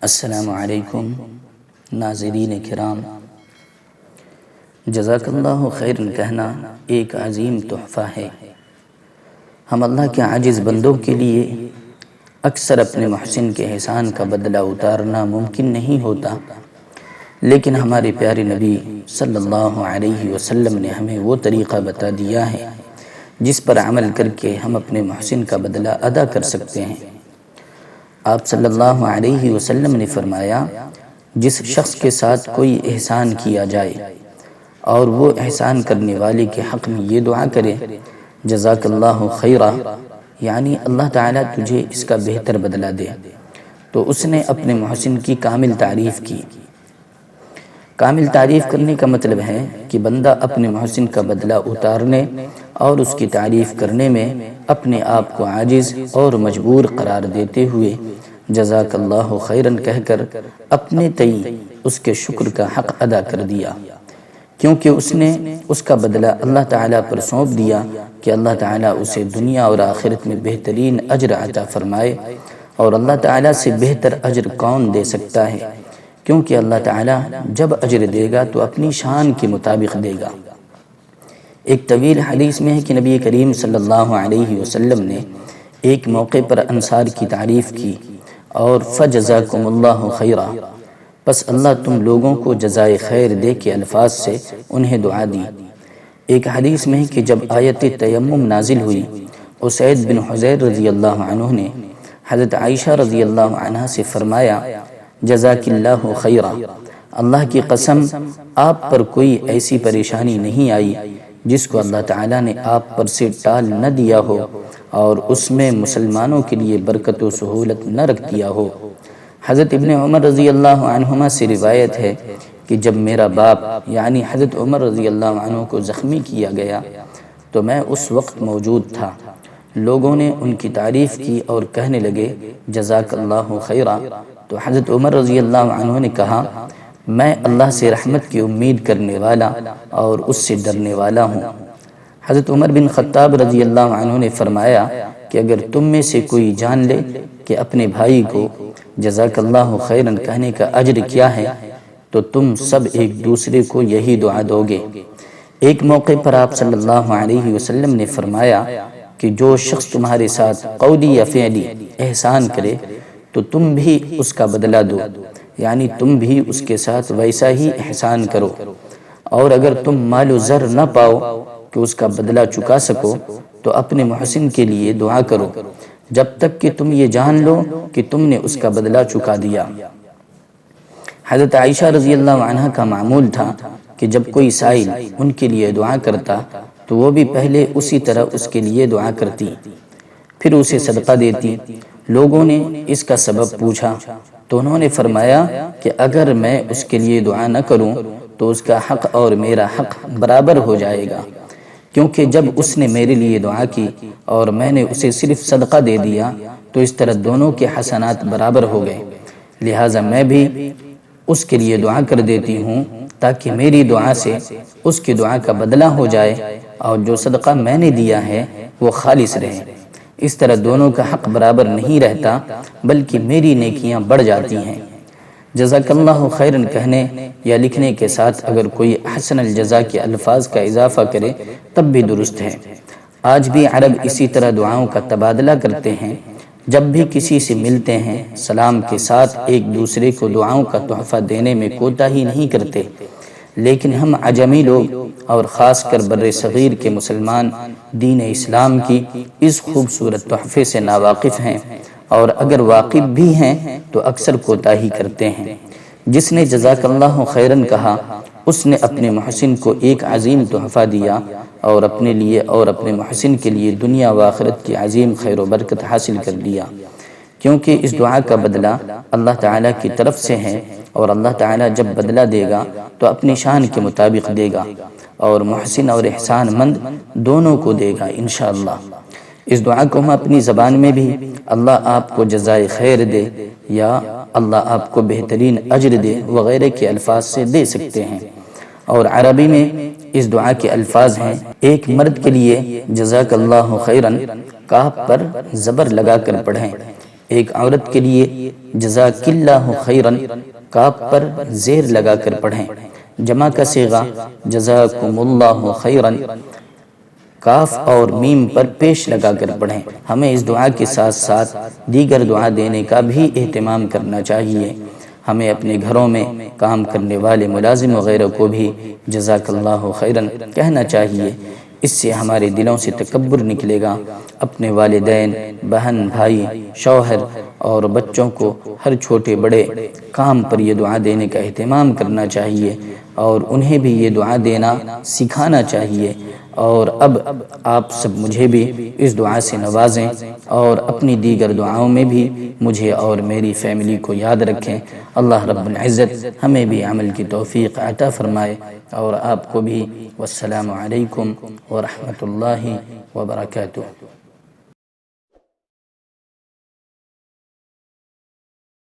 السلام علیکم ناظرین کرام، جزاک اللہ خیرن کہنا ایک عظیم تحفہ ہے۔ ہم اللہ کے عاجز بندوں کے لیے اکثر اپنے محسن کے احسان کا بدلہ اتارنا ممکن نہیں ہوتا، لیکن ہمارے پیارے نبی صلی اللہ علیہ وسلم نے ہمیں وہ طریقہ بتا دیا ہے جس پر عمل کر کے ہم اپنے محسن کا بدلہ ادا کر سکتے ہیں۔ آپ صلی اللہ علیہ وسلم نے فرمایا، جس شخص کے ساتھ کوئی احسان کیا جائے اور وہ احسان کرنے والے کے حق میں یہ دعا کرے، جزاک اللہ خیرہ، یعنی اللہ تعالیٰ تجھے اس کا بہتر بدلہ دے، تو اس نے اپنے محسن کی کامل تعریف کی۔ کامل تعریف کرنے کا مطلب ہے کہ بندہ اپنے محسن کا بدلہ اتارنے اور اس کی تعریف کرنے میں اپنے آپ کو عاجز اور مجبور قرار دیتے ہوئے جزاک اللہ خیرن کہہ کر اپنے تئیں اس کے شکر کا حق ادا کر دیا، کیونکہ اس نے اس کا بدلہ اللہ تعالیٰ پر سونپ دیا کہ اللہ تعالیٰ اسے دنیا اور آخرت میں بہترین اجر عطا فرمائے، اور اللہ تعالیٰ سے بہتر اجر کون دے سکتا ہے، کیونکہ اللہ تعالیٰ جب اجر دے گا تو اپنی شان کے مطابق دے گا۔ ایک طویل حدیث میں ہے کہ نبی کریم صلی اللہ علیہ وسلم نے ایک موقع پر انصار کی تعریف کی اور فجزاکم اللہ خیرہ، پس اللہ تم لوگوں کو جزائے خیر دے کے الفاظ سے انہیں دعا دی۔ ایک حدیث میں ہے کہ جب آیت تیمم نازل ہوئی، اسید بن حضیر رضی اللہ عنہ نے حضرت عائشہ رضی اللہ عنہ سے فرمایا، جزاک اللہ خیرہ، اللہ کی قسم آپ پر کوئی ایسی پریشانی نہیں آئی جس کو اللہ تعالیٰ نے آپ پر سے ٹال نہ دیا ہو اور اس میں مسلمانوں کے لیے برکت و سہولت نہ رکھ دیا ہو۔ حضرت ابن عمر رضی اللہ عنہما سے روایت ہے کہ جب میرا باپ یعنی حضرت عمر رضی اللہ عنہ کو زخمی کیا گیا تو میں اس وقت موجود تھا۔ لوگوں نے ان کی تعریف کی اور کہنے لگے جزاک اللہ خیرہ، تو حضرت عمر رضی اللہ عنہ نے کہا، میں اللہ سے رحمت کی امید کرنے والا اور اس سے ڈرنے والا ہوں۔ حضرت عمر بن خطاب رضی اللہ عنہ نے فرمایا کہ اگر تم میں سے کوئی جان لے کہ اپنے بھائی کو جزاک اللہ خیرن کہنے کا اجر کیا ہے تو تم سب ایک دوسرے کو یہی دعا دو گے۔ ایک موقع پر آپ صلی اللہ علیہ وسلم نے فرمایا کہ جو شخص تمہارے ساتھ قولی یا فعلی احسان کرے تو تم بھی اس کا بدلہ دو، یعنی تم بھی اس کے ساتھ ویسا ہی احسان کرو، اور اگر تم مال و زر نہ پاؤ کہ اس کا بدلہ چکا سکو تو اپنے محسن کے لیے دعا کرو جب تک کہ تم یہ جان لو کہ تم نے اس کا بدلہ چکا دیا۔ حضرت عائشہ رضی اللہ عنہ کا معمول تھا کہ جب کوئی سائل ان کے لیے دعا کرتا تو وہ بھی پہلے اسی طرح اس کے لیے دعا کرتی، پھر اسے صدقہ دیتی۔ لوگوں نے اس کا سبب پوچھا تو انہوں نے فرمایا کہ اگر میں اس کے لیے دعا نہ کروں تو اس کا حق اور میرا حق برابر ہو جائے گا، کیونکہ جب اس نے میرے لیے دعا کی اور میں نے اسے صرف صدقہ دے دیا تو اس طرح دونوں کے حسنات برابر ہو گئے، لہٰذا میں بھی اس کے لیے دعا کر دیتی ہوں تاکہ میری دعا سے اس کی دعا کا بدلہ ہو جائے اور جو صدقہ میں نے دیا ہے وہ خالص رہے۔ اس طرح دونوں کا حق برابر نہیں رہتا بلکہ میری نیکیاں بڑھ جاتی ہیں۔ جزاک اللہ خیرن کہنے یا لکھنے کے ساتھ اگر کوئی احسن الجزا کے الفاظ کا اضافہ کرے تب بھی درست ہے۔ آج بھی عرب اسی طرح دعاؤں کا تبادلہ کرتے ہیں، جب بھی کسی سے ملتے ہیں سلام کے ساتھ ایک دوسرے کو دعاؤں کا تحفہ دینے میں کوتاہی نہیں کرتے، لیکن ہم عجمی لوگ اور خاص کر بر صغیر کے مسلمان دین اسلام کی اس خوبصورت تحفے سے ناواقف ہیں، اور اگر واقف بھی ہیں تو اکثر کوتاہی کرتے ہیں۔ جس نے جزاک اللہ خیرن کہا اس نے اپنے محسن کو ایک عظیم تحفہ دیا اور اپنے لیے اور اپنے محسن کے لیے دنیا و آخرت کی عظیم خیر و برکت حاصل کر لیا، کیونکہ اس دعا کا بدلہ اللہ تعالیٰ کی طرف سے ہے، اور اللہ تعالیٰ جب بدلہ دے گا تو اپنی شان کے مطابق دے گا، اور محسن اور احسان مند دونوں کو دے گا انشاءاللہ۔ اس دعا کو ہم اپنی زبان میں بھی اللہ آپ کو جزائے خیر دے یا اللہ آپ کو بہترین اجر دے وغیرہ کے الفاظ سے دے سکتے ہیں، اور عربی میں اس دعا کے الفاظ ہیں، ایک مرد کے لیے جزاک اللہ خیرن کاف پر زبر لگا کر پڑھیں، ایک عورت کے لیے جزاک اللہ خیرن کاف پر زیر لگا کر پڑھیں، جمع کا صیغہ جزاکم اللہ خیرن کاف اور میم پر پیش لگا کر پڑھیں۔ ہمیں اس دعا کے ساتھ ساتھ دیگر دعا دینے کا بھی اہتمام کرنا چاہیے۔ ہمیں اپنے گھروں میں کام کرنے والے ملازم وغیرہ کو بھی جزاک اللہ خیرن کہنا چاہیے۔ اس سے ہمارے دلوں سے تکبر نکلے گا۔ اپنے والدین، بہن، بھائی، شوہر اور بچوں کو ہر چھوٹے بڑے کام پر یہ دعا دینے کا اہتمام کرنا چاہیے اور انہیں بھی یہ دعا دینا سکھانا چاہیے۔ اور اب آپ سب مجھے بھی اس دعا سے نوازیں اور اپنی دیگر دعاؤں میں بھی مجھے اور میری فیملی کو یاد رکھیں۔ اللہ رب العزت ہمیں بھی عمل کی توفیق عطا فرمائے اور آپ کو بھی۔ والسلام علیکم ورحمۃ اللہ وبرکاتہ۔